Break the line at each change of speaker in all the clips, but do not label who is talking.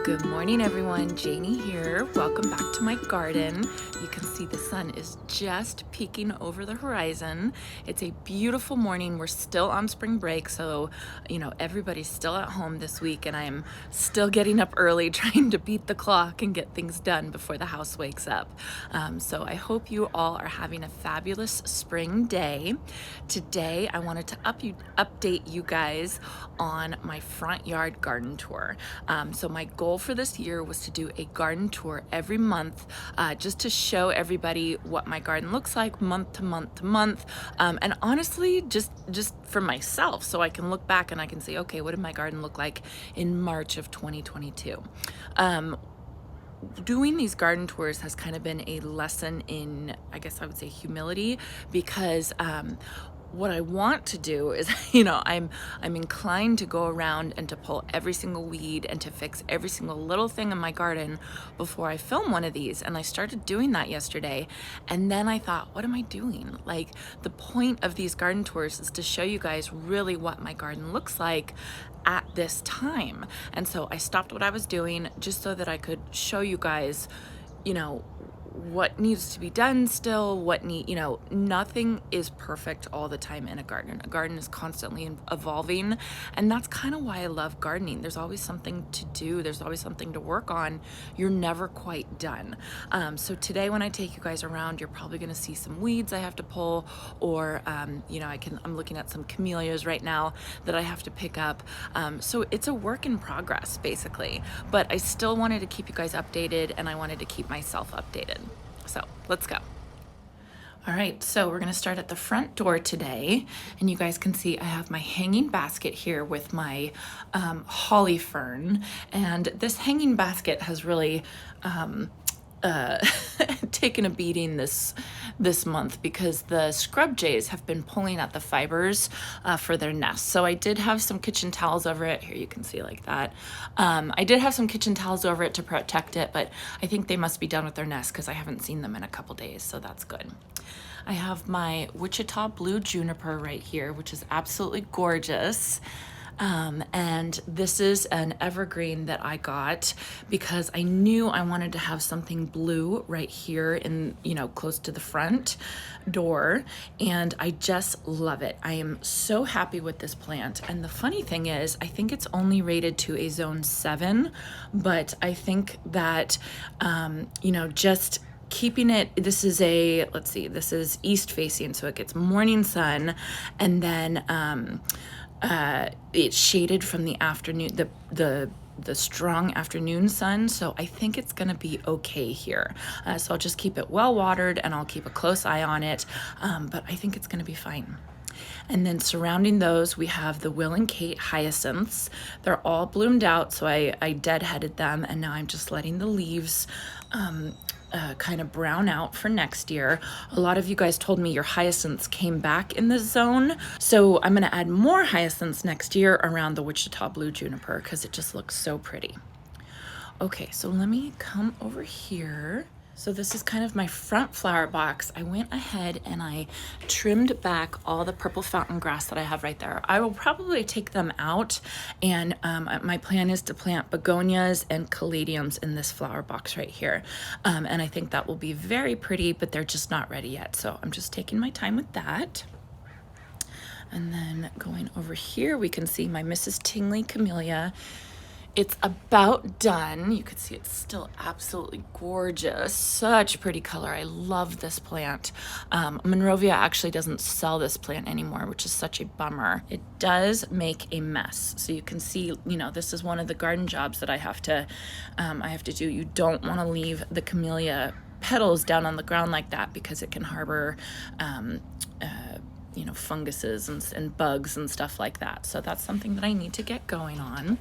Good morning everyone, Janie here. Welcome back to my garden. You can see the sun is just peeking over the horizon. It's a beautiful morning. We're still on spring break, so everybody's still at home this week, and I'm still getting up early trying to beat the clock and get things done before the house wakes up. So I hope you all are having a fabulous spring day. Today I wanted to update you guys on my front yard garden tour. So my goal for this year was to do a garden tour every month, just to show everybody what my garden looks like month to month to month, and honestly just for myself, so I can look back and I can say, okay, what did my garden look like in March of 2022. Doing these garden tours has kind of been a lesson in, I guess I would say, humility, because what I want to do is, I'm inclined to go around and to pull every single weed and to fix every single little thing in my garden before I film one of these. And I started doing that yesterday. And then I thought, what am I doing? Like, the point of these garden tours is to show you guys really what my garden looks like at this time. And so I stopped what I was doing just so that I could show you guys, what needs to be done still, nothing is perfect all the time in a garden. A garden is constantly evolving, and that's kind of why I love gardening. There's always something to do, there's always something to work on. You're never quite done. So today when I take you guys around, you're probably gonna see some weeds I have to pull, or I'm looking at some camellias right now that I have to pick up. So it's a work in progress basically, but I still wanted to keep you guys updated, and I wanted to keep myself updated. So let's go. All right, so we're gonna start at the front door today, and you guys can see I have my hanging basket here with my holly fern, and this hanging basket has really taken a beating this month because the scrub jays have been pulling at the fibers for their nests. So I did have some kitchen towels over it. Here you can see like that. I did have some kitchen towels over it to protect it, but I think they must be done with their nest because I haven't seen them in a couple days, so that's good. I have my Wichita blue juniper right here, which is absolutely gorgeous. And this is an evergreen that I got because I knew I wanted to have something blue right here in, close to the front door, and I just love it. I am so happy with this plant. And the funny thing is, I think it's only rated to a zone 7, but I think that, just keeping it, this is east facing, so it gets morning sun, and then, it's shaded from the afternoon, the strong afternoon sun, so I think it's gonna be okay here. So I'll just keep it well watered, and I'll keep a close eye on it, but I think it's gonna be fine. And then surrounding those, we have the Will and Kate hyacinths. They're all bloomed out, so I deadheaded them, and now I'm just letting the leaves kind of brown out for next year. A lot of you guys told me your hyacinths came back in this zone, so I'm gonna add more hyacinths next year around the Wichita blue juniper because it just looks so pretty. Okay, so let me come over here. So this is kind of my front flower box. I went ahead and I trimmed back all the purple fountain grass that I have right there. I will probably take them out, and my plan is to plant begonias and caladiums in this flower box right here. And I think that will be very pretty, but they're just not ready yet. So I'm just taking my time with that. And then going over here, we can see my Mrs. Tingley camellia. It's about done. You can see it's still absolutely gorgeous. Such pretty color. I love this plant. Monrovia actually doesn't sell this plant anymore, which is such a bummer. It does make a mess. So you can see, this is one of the garden jobs that I have to do. You don't want to leave the camellia petals down on the ground like that because it can harbor funguses and bugs and stuff like that. So that's something that I need to get going on.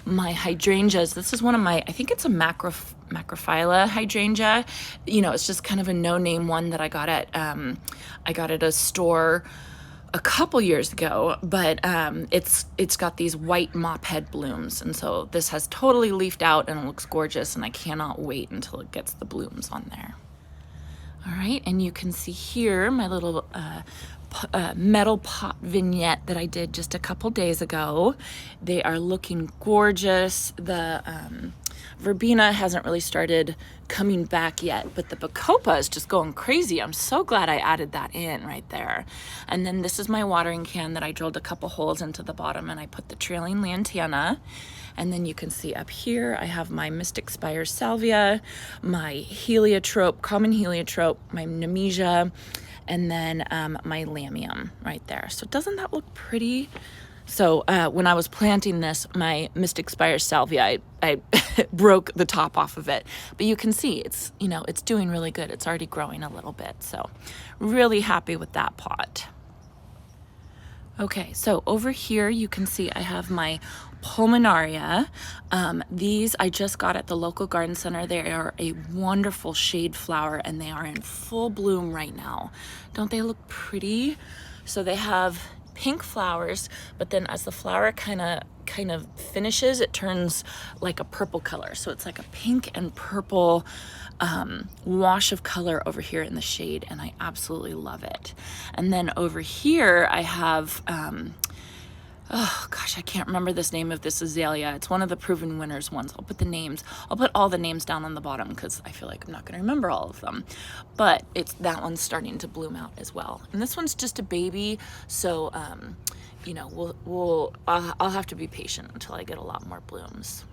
My hydrangeas, this is one of my, I think it's a macrophylla hydrangea. It's just kind of a no-name one that I got at a store a couple years ago, but it's got these white mop head blooms, and so this has totally leafed out and it looks gorgeous, and I cannot wait until it gets the blooms on there. All right, and you can see here my little metal pot vignette that I did just a couple days ago. They are looking gorgeous. Verbena hasn't really started coming back yet, but the Bacopa is just going crazy. I'm so glad I added that in right there. And then this is my watering can that I drilled a couple holes into the bottom, and I put the trailing lantana. And then you can see up here, I have my Mystic Spires Salvia, my heliotrope, common heliotrope, my Nemesia, and then my LAMIUM right there. So doesn't that look pretty? So when I was planting this, my Mystic Spires Salvia, I broke the top off of it. But you can see it's, you know, it's doing really good. It's already growing a little bit. So really happy with that pot. Okay, so over here you can see I have my Pulmonaria. These I just got at the local garden center. They are a wonderful shade flower and they are in full bloom right now. Don't they look pretty? So they have pink flowers, but then as the flower kind of finishes, it turns like a purple color. So it's like a pink and purple wash of color over here in the shade, and I absolutely love it. And then over here I have oh gosh, I can't remember this name of this azalea. It's one of the proven winners ones. I'll put all the names down on the bottom because I feel like I'm not going to remember all of them. But that one's starting to bloom out as well. And this one's just a baby, so you know, I'll have to be patient until I get a lot more blooms.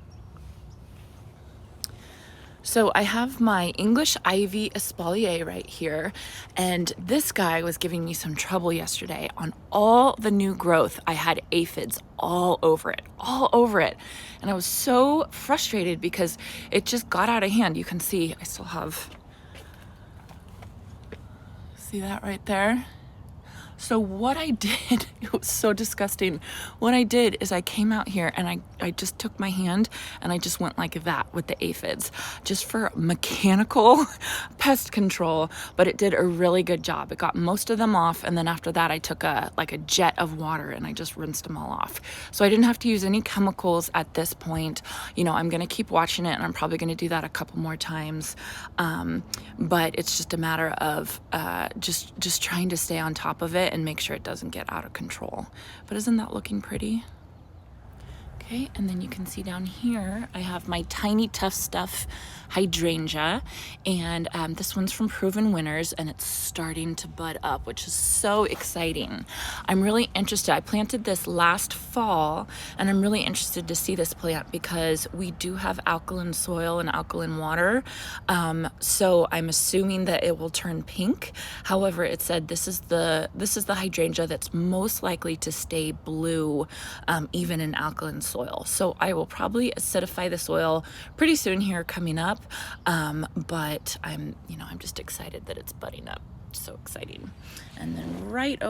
So I have my English ivy espalier right here, and this guy was giving me some trouble yesterday on all the new growth. I had aphids all over it, and I was so frustrated because it just got out of hand. You can see I still have, see that right there? So what I did, it was so disgusting. What I did is I came out here and I just took my hand and I just went like that with the aphids, just for mechanical pest control, but it did a really good job. It got most of them off, and then after that I took like a jet of water and I just rinsed them all off. So I didn't have to use any chemicals at this point. You know, I'm gonna keep watching it and I'm probably gonna do that a couple more times. But it's just a matter of just trying to stay on top of it and make sure it doesn't get out of control. But isn't that looking pretty? Okay, and then you can see down here, I have my Tiny Tough Stuff hydrangea, and this one's from Proven Winners, and it's starting to bud up, which is so exciting. I'm really interested. I planted this last fall, and I'm really interested to see this plant because we do have alkaline soil and alkaline water, so I'm assuming that it will turn pink. However, it said this is the hydrangea that's most likely to stay blue, even in alkaline soil. So I will probably acidify the soil pretty soon here coming up, but I'm just excited that it's budding up. So exciting. And then right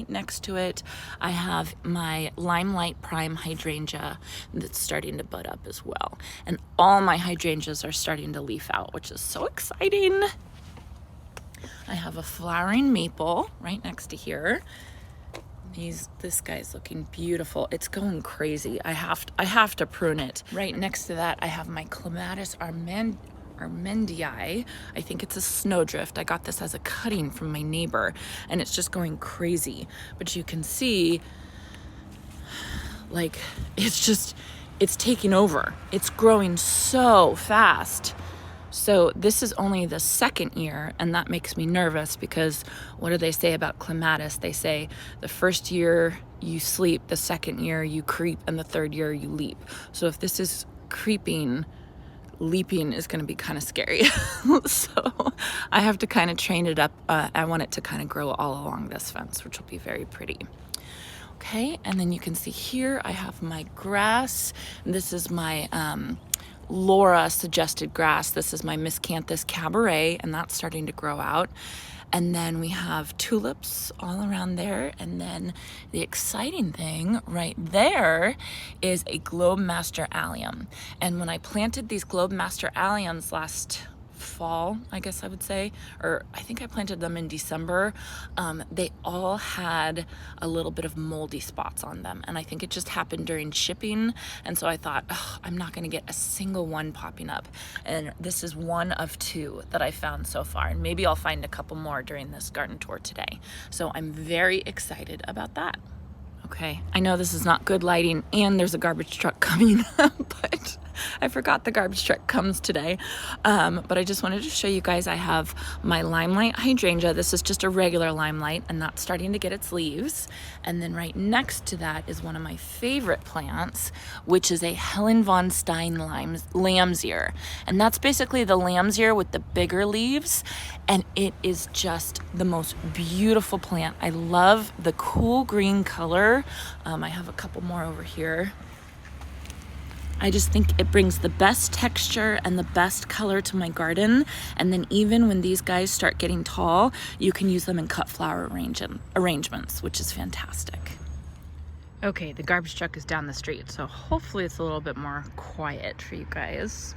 next to it, I have my Limelight Prime hydrangea that's starting to bud up as well. And all my hydrangeas are starting to leaf out, which is so exciting. I have a flowering maple right next to here. This guy's looking beautiful. It's going crazy. I have to prune it. Right next to that, I have my Clematis armendii. I think it's a snowdrift. I got this as a cutting from my neighbor, and it's just going crazy. But you can see, like, it's taking over. It's growing so fast. So this is only the second year, and that makes me nervous because what do they say about clematis? They say the first year you sleep, the second year you creep, and the third year you leap. So if this is creeping, leaping is going to be kind of scary. So I have to kind of train it up. I want it to kind of grow all along this fence, which will be very pretty. Okay, and then you can see here I have my grass. This is my Laura suggested grass. This is my Miscanthus Cabaret, and that's starting to grow out. And then we have tulips all around there. And then the exciting thing right there is a GLOBEMASTER allium. And when I planted these GLOBEMASTER alliums last fall, I guess I would say, or I think I planted them in December, they all had a little bit of moldy spots on them, and I think it just happened during shipping, and so I thought, oh, I'm not going to get a single one popping up, and this is one of two that I found so far, and maybe I'll find a couple more during this garden tour today. So I'm very excited about that. Okay, I know this is not good lighting and there's a garbage truck coming, but I forgot the garbage truck comes today. But I just wanted to show you guys, I have my Limelight hydrangea. This is just a regular Limelight, and that's starting to get its leaves. And then right next to that is one of my favorite plants, which is a Helen von Stein lamb's ear. And that's basically the lamb's ear with the bigger leaves. And it is just the most beautiful plant. I love the cool green color. I have a couple more over here. I just think it brings the best texture and the best color to my garden. And then even when these guys start getting tall, you can use them in cut flower arrangements, which is fantastic. Okay, the garbage truck is down the street, so hopefully it's a little bit more quiet for you guys.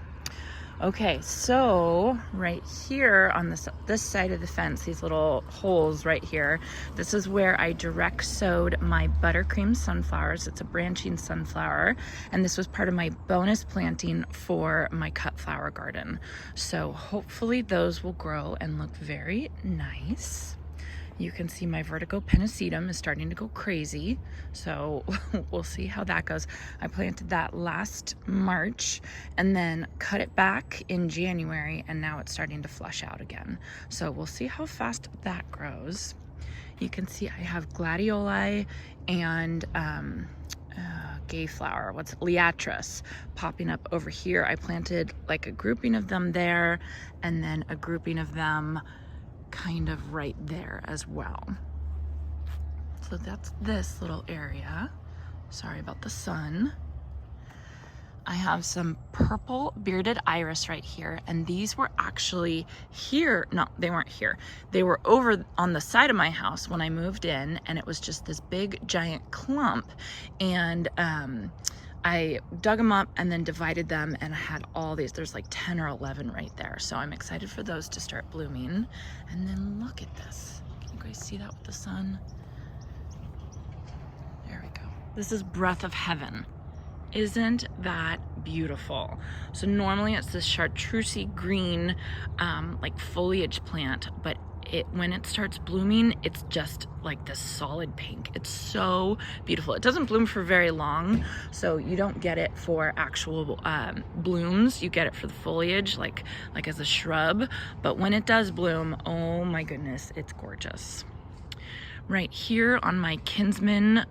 Okay, so right here on this side of the fence, these little holes right here, this is where I direct sowed my buttercream sunflowers. It's a branching sunflower, and this was part of my bonus planting for my cut flower garden. So hopefully those will grow and look very nice. You can see my vertigo pennisetum is starting to go crazy, so we'll see how that goes. I planted that last March and then cut it back in January, and now it's starting to flush out again. So we'll see how fast that grows. You can see I have gladioli and gay flower, what's liatris, popping up over here. I planted like a grouping of them there, and then a grouping of them kind of right there as well. So that's this little area. Sorry about the sun. I have some purple bearded iris right here, and these were actually here. No, they weren't here. They were over on the side of my house when I moved in, and it was just this big giant clump, and I dug them up and then divided them, and I had all these. There's like 10 or 11 right there. So I'm excited for those to start blooming. And then look at this. Can you guys see that with the sun? There we go. This is Breath of Heaven. Isn't that beautiful? So normally it's this chartreusey green like foliage plant, but when it starts blooming, it's just like this solid pink. It's so beautiful. It doesn't bloom for very long, so you don't get it for actual blooms. You get it for the foliage, like as a shrub. But when it does bloom, oh my goodness, it's gorgeous. Right here on my Kinsman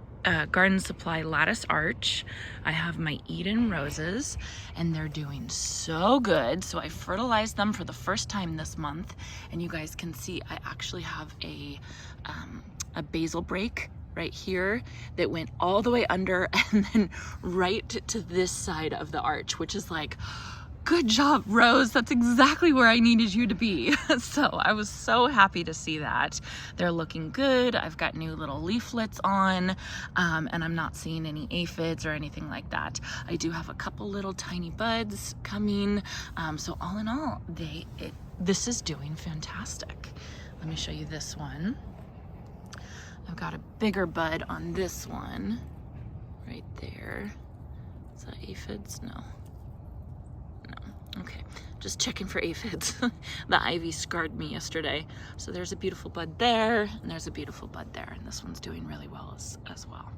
Garden Supply lattice arch, I have my Eden roses, and they're doing so good. So I fertilized them for the first time this month, and you guys can see I actually have a basil break right here that went all the way under and then right to this side of the arch, which is like, good job, Rose. That's exactly where I needed you to be. So I was so happy to see that. They're looking good. I've got new little leaflets on, and I'm not seeing any aphids or anything like that. I do have a couple little tiny buds coming. So all in all, this is doing fantastic. Let me show you this one. I've got a bigger bud on this one right there. Is that aphids? No. Okay, just checking for aphids. The ivy scarred me yesterday. So there's a beautiful bud there, and there's a beautiful bud there, and this one's doing really well as well.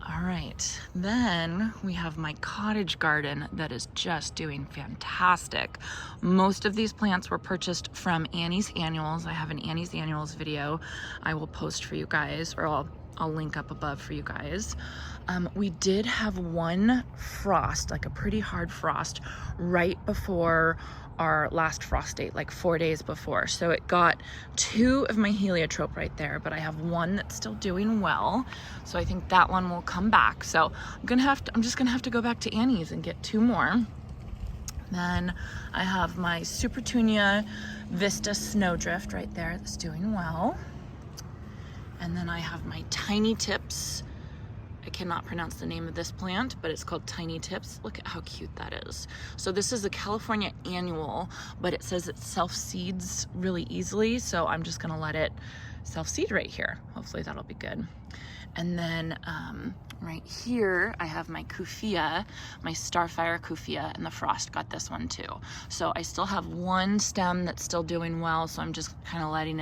All right, then we have my cottage garden that is just doing fantastic. Most of these plants were purchased from Annie's Annuals. I have an Annie's Annuals video I will post for you guys, or I'll link up above for you guys. We did have one frost, like a pretty hard frost, right before our last frost date, like 4 days before. So it got 2 of my heliotrope right there, but I have one that's still doing well. So I think that one will come back. So I'm just gonna have to go back to Annie's and get 2 more. Then I have my Supertunia Vista Snowdrift right there that's doing well. And then I have my Tiny Tips. I cannot pronounce the name of this plant, but it's called Tiny Tips. Look at how cute that is. So this is a California annual, but it says it self-seeds really easily. So I'm just gonna let it self-seed right here. Hopefully that'll be good. And then right here, I have my Kufia, my Starfire Kufia, and the frost got this one too. So I still have one stem that's still doing well, so I'm just kind of letting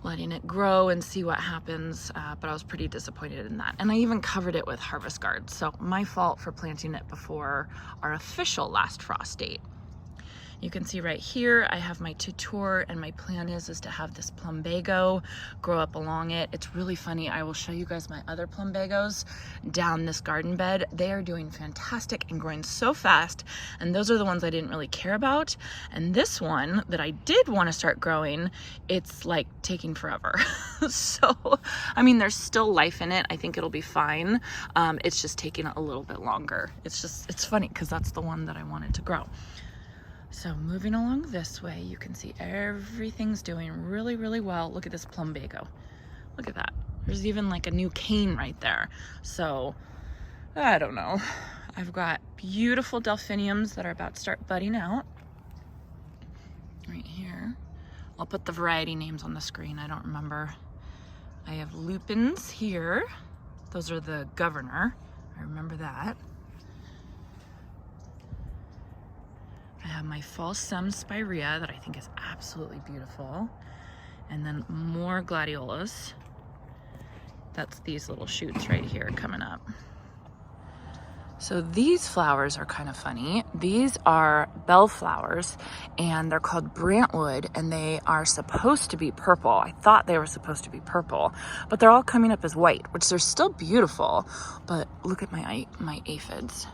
letting it grow and see what happens, but I was pretty disappointed in that. And I even covered it with harvest guard, so my fault for planting it before our official last frost date. You can see right here, I have my tutor, and my plan is to have this plumbago grow up along it. It's really funny. I will show you guys my other plumbagos down this garden bed. They are doing fantastic and growing so fast, and those are the ones I didn't really care about. And this one that I did want to start growing, it's like taking forever. So, I mean, there's still life in it. I think it'll be fine. It's just taking a little bit longer. It's funny because that's the one that I wanted to grow. So moving along this way, you can see everything's doing really, really well. Look at this plumbago. Look at that. There's even like a new cane right there. So I don't know. I've got beautiful delphiniums that are about to start budding out right here. I'll put the variety names on the screen. I don't remember. I have lupines here. Those are the governor. I remember that. I have my false stem spirea that I think is absolutely beautiful. And then more gladiolas. That's these little shoots right here coming up. So these flowers are kind of funny. These are bellflowers, and they're called brantwood, and they are supposed to be purple. I thought they were supposed to be purple, but they're all coming up as white, which they're still beautiful. But look at my aphids.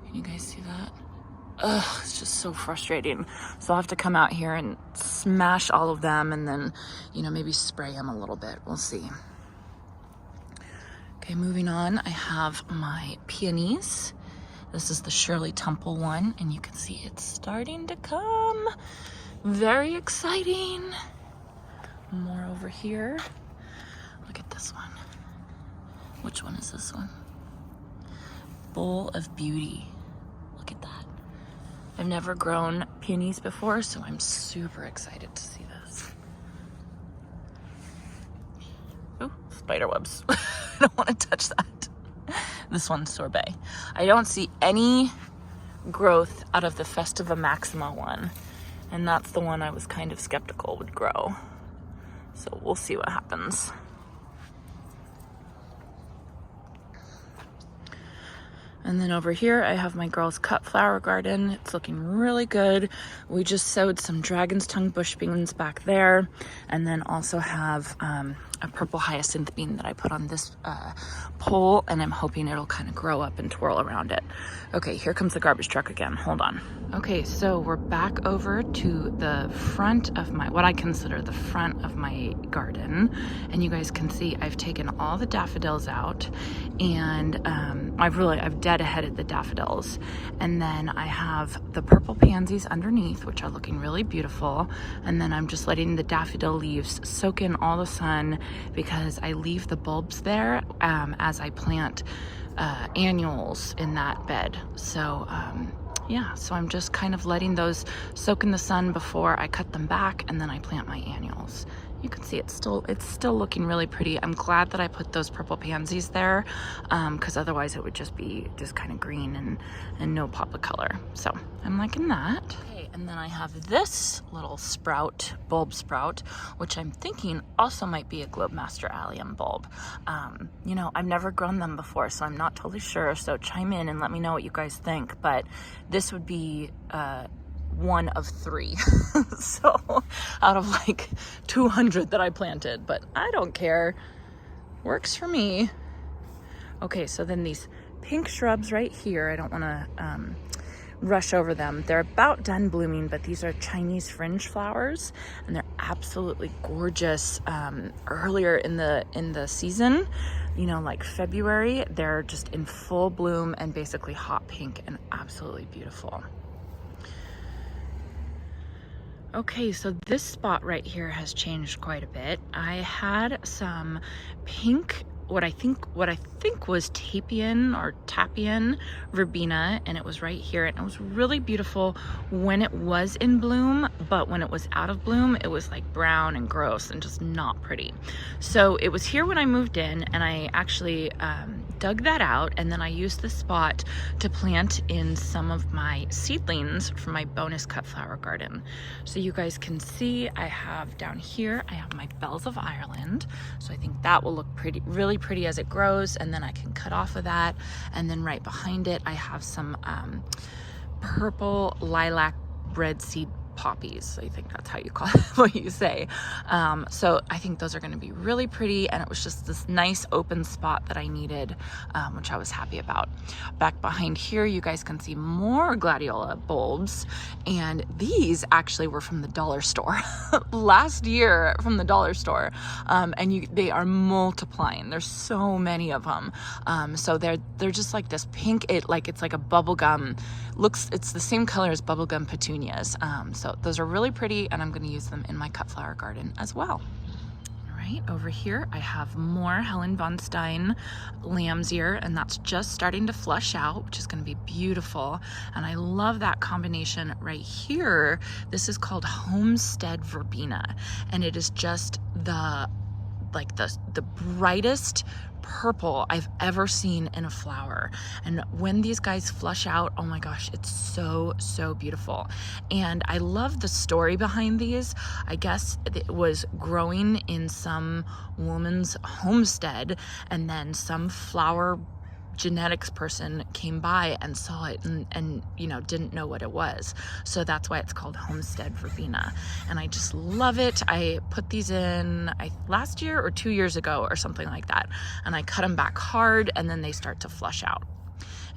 Can you guys see that? Ugh, it's just so frustrating. So I'll have to come out here and smash all of them, and then, you know, maybe spray them a little bit. We'll see. Okay, moving on, I have my peonies. This is the Shirley Temple one, and you can see it's starting to come. Very exciting. More over here. Look at this one. Which one is this one? Bowl of Beauty. Look at that. I've never grown peonies before, so I'm super excited to see this. Oh, spider webs. I don't want to touch that. This one's sorbet. I don't see any growth out of the Festiva Maxima one, and that's the one I was kind of skeptical would grow. So we'll see what happens. And then over here, I have my girls' cut flower garden. It's looking really good. We just sowed some dragon's tongue bush beans back there, and then also have a purple hyacinth bean that I put on this pole, and I'm hoping it'll kind of grow up and twirl around it. Okay, here comes the garbage truck again. Hold on. Okay, so we're back over to the front of my, what I consider the front of my garden, and you guys can see I've taken all the daffodils out, and I've dead-headed the daffodils, and then I have the purple pansies underneath, which are looking really beautiful, and then I'm just letting the daffodil leaves soak in all the sun, because I leave the bulbs there as I plant annuals in that bed. So yeah, so I'm just kind of letting those soak in the sun before I cut them back, and then I plant my annuals. You can see it's still looking really pretty. I'm glad that I put those purple pansies there, because otherwise it would just be kind of green and no pop of color. So I'm liking that. Okay, and then I have this little sprout, bulb sprout, which I'm thinking also might be a GLOBEMASTER ALLIUM bulb. You know, I've never grown them before, so I'm not totally sure. So chime in and let me know what you guys think. But this would be one of 3 so out of like 200 that I planted, but I don't care, works for me. Okay, so then these pink shrubs right here, I don't want to rush over them. They're about done blooming, but these are Chinese fringe flowers, and they're absolutely gorgeous. Earlier in the season, you know, like February, they're just in full bloom and basically hot pink and absolutely beautiful. Okay, so this spot right here has changed quite a bit. I had some pink, what I think was tapian verbena, and it was right here, and it was really beautiful when it was in bloom, but when it was out of bloom, it was like brown and gross and just not pretty. So it was here when I moved in, and I actually dug that out, and then I used the spot to plant in some of my seedlings from my bonus cut flower garden. So you guys can see I have down here, I have my bells of Ireland. So I think that will look pretty, really pretty as it grows, and then I can cut off of that. And then right behind it, I have some purple lilac bread seed poppies. I think that's how you call it, what you say. So I think those are going to be really pretty, and it was just this nice open spot that I needed, which I was happy about. Back behind here, you guys can see more gladiola bulbs, and these actually were from the dollar store last year from the dollar store, and they are multiplying. There's so many of them. So they're just like this pink, it's like a bubblegum. It's the same color as bubblegum petunias. So those are really pretty, and I'm going to use them in my cut flower garden as well. All right, over here I have more Helen von Stein lamb's ear, and that's just starting to flush out, which is going to be beautiful. And I love that combination right here. This is called Homestead Verbena, and it is just the brightest purple I've ever seen in a flower. And when these guys flush out, oh my gosh, it's so, so beautiful. And I love the story behind these. I guess it was growing in some woman's homestead, and then some flower genetics person came by and saw it and you know, didn't know what it was. So that's why it's called Homestead Verbena. And I just love it. I put these in last year or 2 years ago or something like that. And I cut them back hard, and then they start to flush out.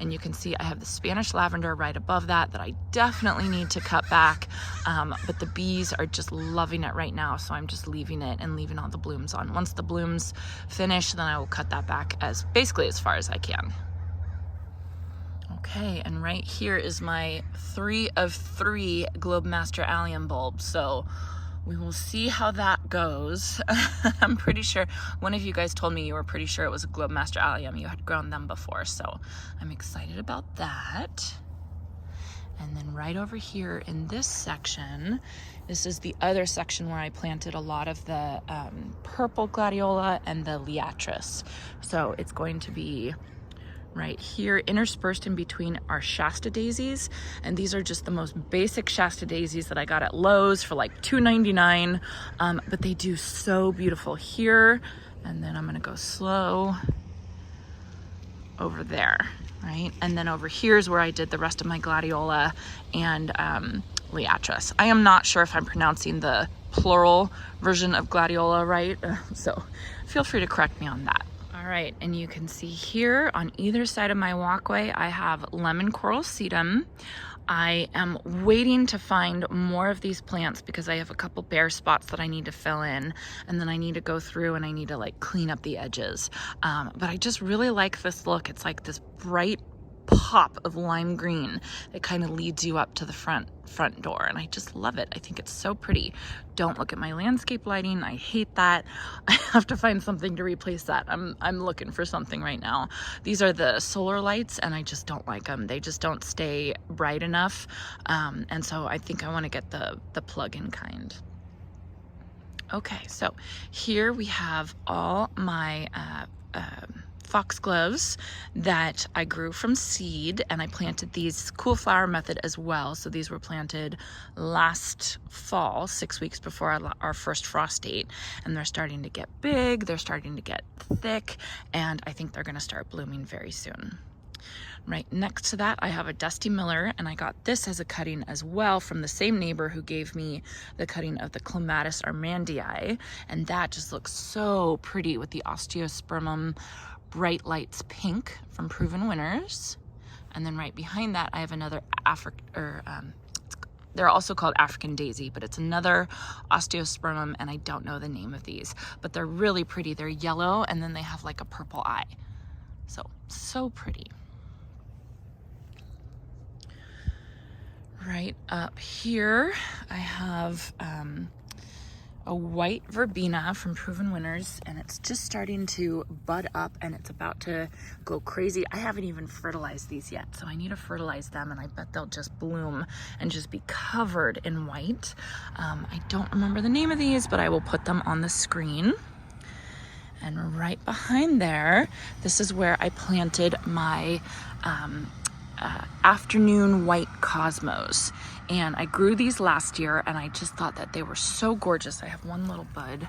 And you can see I have the Spanish lavender right above that I definitely need to cut back. But the bees are just loving it right now. So I'm just leaving it and leaving all the blooms on. Once the blooms finish, then I will cut that back basically as far as I can. Okay, and right here is my 3 of 3 GLOBEMASTER ALLIUM bulbs. So we will see how that goes. I'm pretty sure one of you guys told me you were pretty sure it was a GLOBEMASTER ALLIUM. You had grown them before, so I'm excited about that. And then right over here in this section, this is the other section where I planted a lot of the purple gladiola and the liatris. So it's going to be right here interspersed in between our Shasta daisies, and these are just the most basic Shasta daisies that I got at Lowe's for like $2.99, but they do so beautiful here. And then I'm gonna go slow over there, right? And then over here is where I did the rest of my gladiola and liatris. I am not sure if I'm pronouncing the plural version of gladiola right, so feel free to correct me on that. All right, and you can see here on either side of my walkway, I have lemon coral sedum. I am waiting to find more of these plants because I have a couple bare spots that I need to fill in, and then I need to go through and I need to like clean up the edges. But I just really like this look. It's like this bright pop of lime green that kind of leads you up to the front door, and I just love it. I think it's so pretty. Don't look at my landscape lighting. I hate that. I have to find something to replace that. I'm looking for something right now. These are the solar lights, and I just don't like them. They just don't stay bright enough, and so I think I want to get the plug-in kind. Okay, so here we have all my foxgloves that I grew from seed, and I planted these cool flower method as well. So these were planted last fall, 6 weeks before our first frost date, and they're starting to get big, they're starting to get thick, and I think they're going to start blooming very soon. Right next to that, I have a Dusty Miller, and I got this as a cutting as well from the same neighbor who gave me the cutting of the Clematis armandii, and that just looks so pretty with the osteospermum Bright Lights Pink from Proven Winners. And then right behind that, I have another they're also called African Daisy, but it's another osteospermum, and I don't know the name of these, but they're really pretty. They're yellow, and then they have like a purple eye. So pretty. Right up here, I have a white verbena from Proven Winners, and it's just starting to bud up, and it's about to go crazy. I haven't even fertilized these yet, so I need to fertilize them, and I bet they'll just bloom and just be covered in white. I don't remember the name of these, but I will put them on the screen. And right behind there, this is where I planted my afternoon white cosmos. And I grew these last year, and I just thought that they were so gorgeous. I have one little bud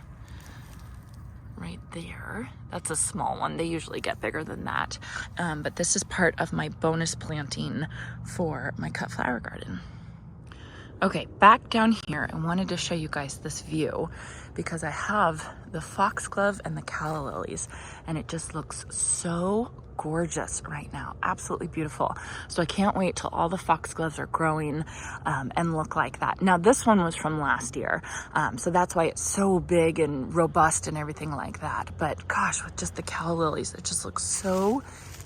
right there. That's a small one. They usually get bigger than that. But this is part of my bonus planting for my cut flower garden. Okay, back down here, I wanted to show you guys this view because I have the foxglove and the calla lilies, and it just looks so gorgeous right now. Absolutely beautiful. So I can't wait till all the foxgloves are growing and look like that. Now this one was from last year, so that's why it's so big and robust and everything like that. But gosh, with just the calla lilies, it just looks so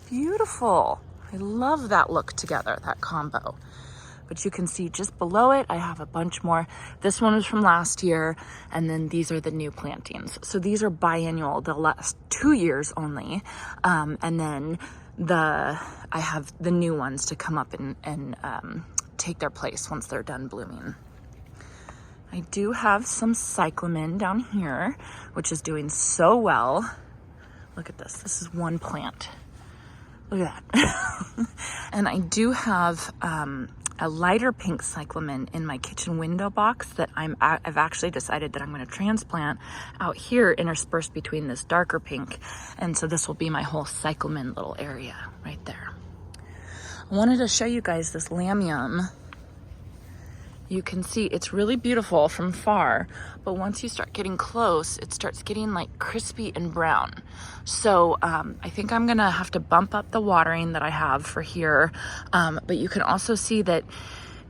beautiful. I love that look together, that combo. But you can see just below it, I have a bunch more. This one was from last year, and then these are the new plantings. So these are biannual, the last 2 years only. And then I have the new ones to come up and take their place once they're done blooming. I do have some cyclamen down here, which is doing so well. Look at this. This is one plant. Look at that. And I do have a lighter pink cyclamen in my kitchen window box that I've actually decided that I'm going to transplant out here interspersed between this darker pink. And so this will be my whole cyclamen little area right there. I wanted to show you guys this LAMIUM. You can see it's really beautiful from far, but once you start getting close, it starts getting like crispy and brown. So I think I'm gonna have to bump up the watering that I have for here. But you can also see that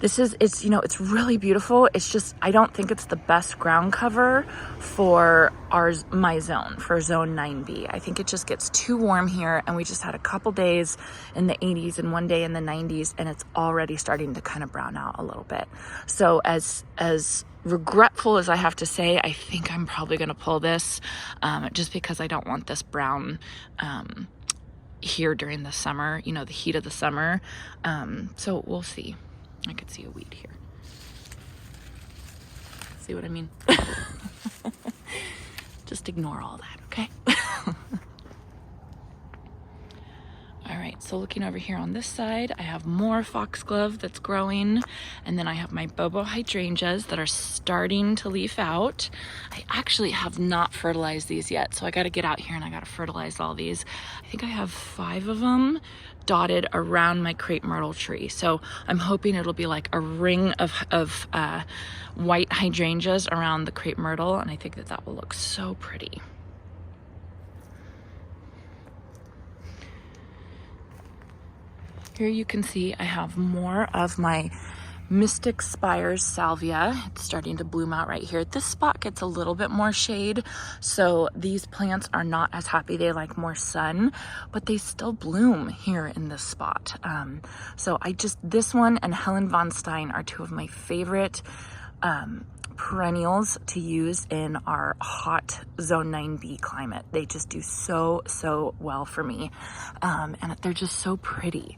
it's really beautiful. It's just, I don't think it's the best ground cover for my zone, for zone 9B. I think it just gets too warm here, and we just had a couple days in the 80s and one day in the 90s, and it's already starting to kind of brown out a little bit. So as regretful as I have to say, I think I'm probably gonna pull this just because I don't want this brown here during the summer, the heat of the summer. So we'll see. I could see a weed here. See what I mean? Just ignore all that, okay? All right, so looking over here on this side, I have more foxglove that's growing, and then I have my bobo hydrangeas that are starting to leaf out. I actually have not fertilized these yet, so I gotta get out here and I gotta fertilize all these. I think I have 5 of them dotted around my crepe myrtle tree. So I'm hoping it'll be like a ring of white hydrangeas around the crepe myrtle, and I think that will look so pretty. Here you can see I have more of my Mystic Spires salvia. It's starting to bloom out right here. This spot gets a little bit more shade, so these plants are not as happy. They like more sun, but they still bloom here in this spot. So this one and Helen von Stein are 2 of my favorite perennials to use in our hot zone 9B climate. They just do so well for me, and they're just so pretty.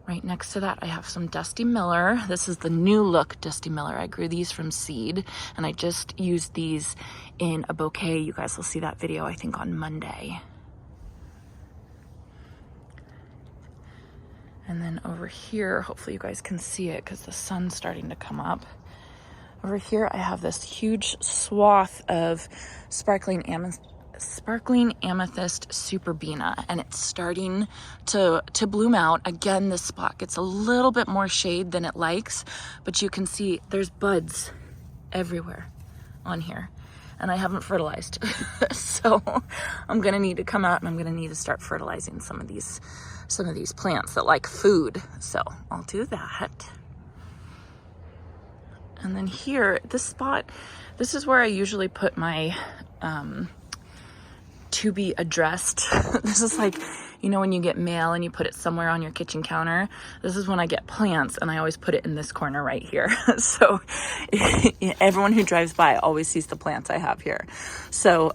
Right next to that, I have some Dusty Miller. This is the new look Dusty Miller. I grew these from seed, and I just used these in a bouquet. You guys will see that video, I think, on Monday. And then over here, hopefully you guys can see it because the sun's starting to come up. Over here, I have this huge swath of sparkling amethyst SUPERBENA, and it's starting to bloom out. Again, this spot gets a little bit more shade than it likes, but you can see there's buds everywhere on here, and I haven't fertilized. So I'm gonna need to come out and I'm gonna need to start fertilizing some of these plants that like food. So I'll do that. And then here, this spot, this is where I usually put my to be addressed. This is like You know when you get mail and you put it somewhere on your kitchen counter? This is when I get plants, and I always put it in this corner right here. So everyone who drives by always sees the plants I have here. So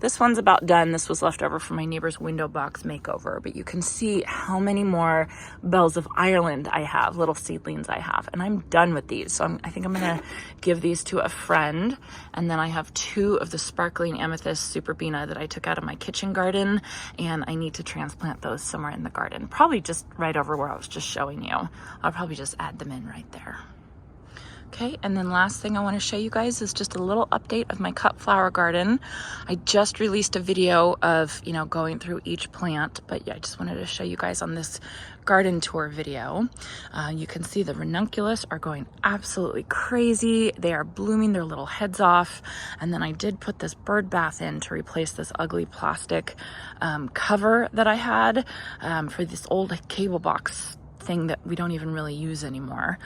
this one's about done. This was left over from my neighbor's window box makeover, but you can see how many more bells of Ireland I have, little seedlings I have, and I'm done with these. So I think I'm gonna give these to a friend. And then I have 2 of the sparkling amethyst SUPERBENA that I took out of my kitchen garden, and I need to transplant those somewhere in the garden, probably just right over where I was just showing you. I'll probably just add them in right there. Okay, and then last thing I want to show you guys is just a little update of my cut flower garden. I just released a video of, you know, going through each plant, but yeah, I just wanted to show you guys on this garden tour video. You can see the ranunculus are going absolutely crazy. They are blooming their little heads off. And then I did put this bird bath in to replace this ugly plastic cover that I had for this old cable box thing that we don't even really use anymore.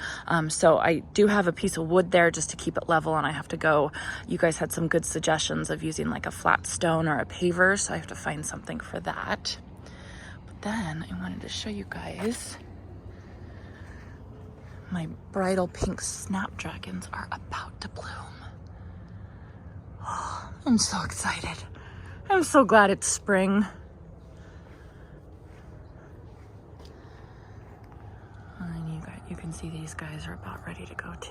So I do have a piece of wood there just to keep it level, and I have to go. You guys had some good suggestions of using like a flat stone or a paver, so I have to find something for that. But then I wanted to show you guys my bridal pink snapdragons are about to bloom. Oh, I'm so excited. I'm so glad it's spring. You can see these guys are about ready to go too.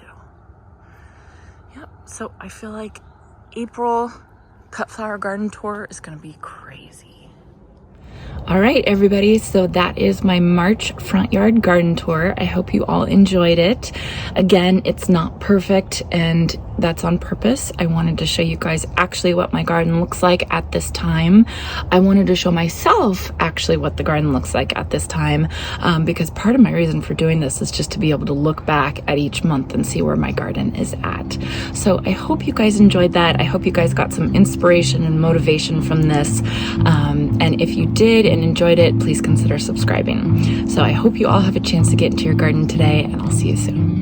Yep, so I feel like April cut flower garden tour is gonna be crazy. All right, everybody, so that is my March front yard garden tour. I hope you all enjoyed it. Again, it's not perfect, and that's on purpose. I wanted to show you guys actually what my garden looks like at this time. I wanted to show myself actually what the garden looks like at this time, because part of my reason for doing this is just to be able to look back at each month and see where my garden is at. So I hope you guys enjoyed that. I hope you guys got some inspiration and motivation from this. And if you did and enjoyed it, please consider subscribing. So I hope you all have a chance to get into your garden today, and I'll see you soon.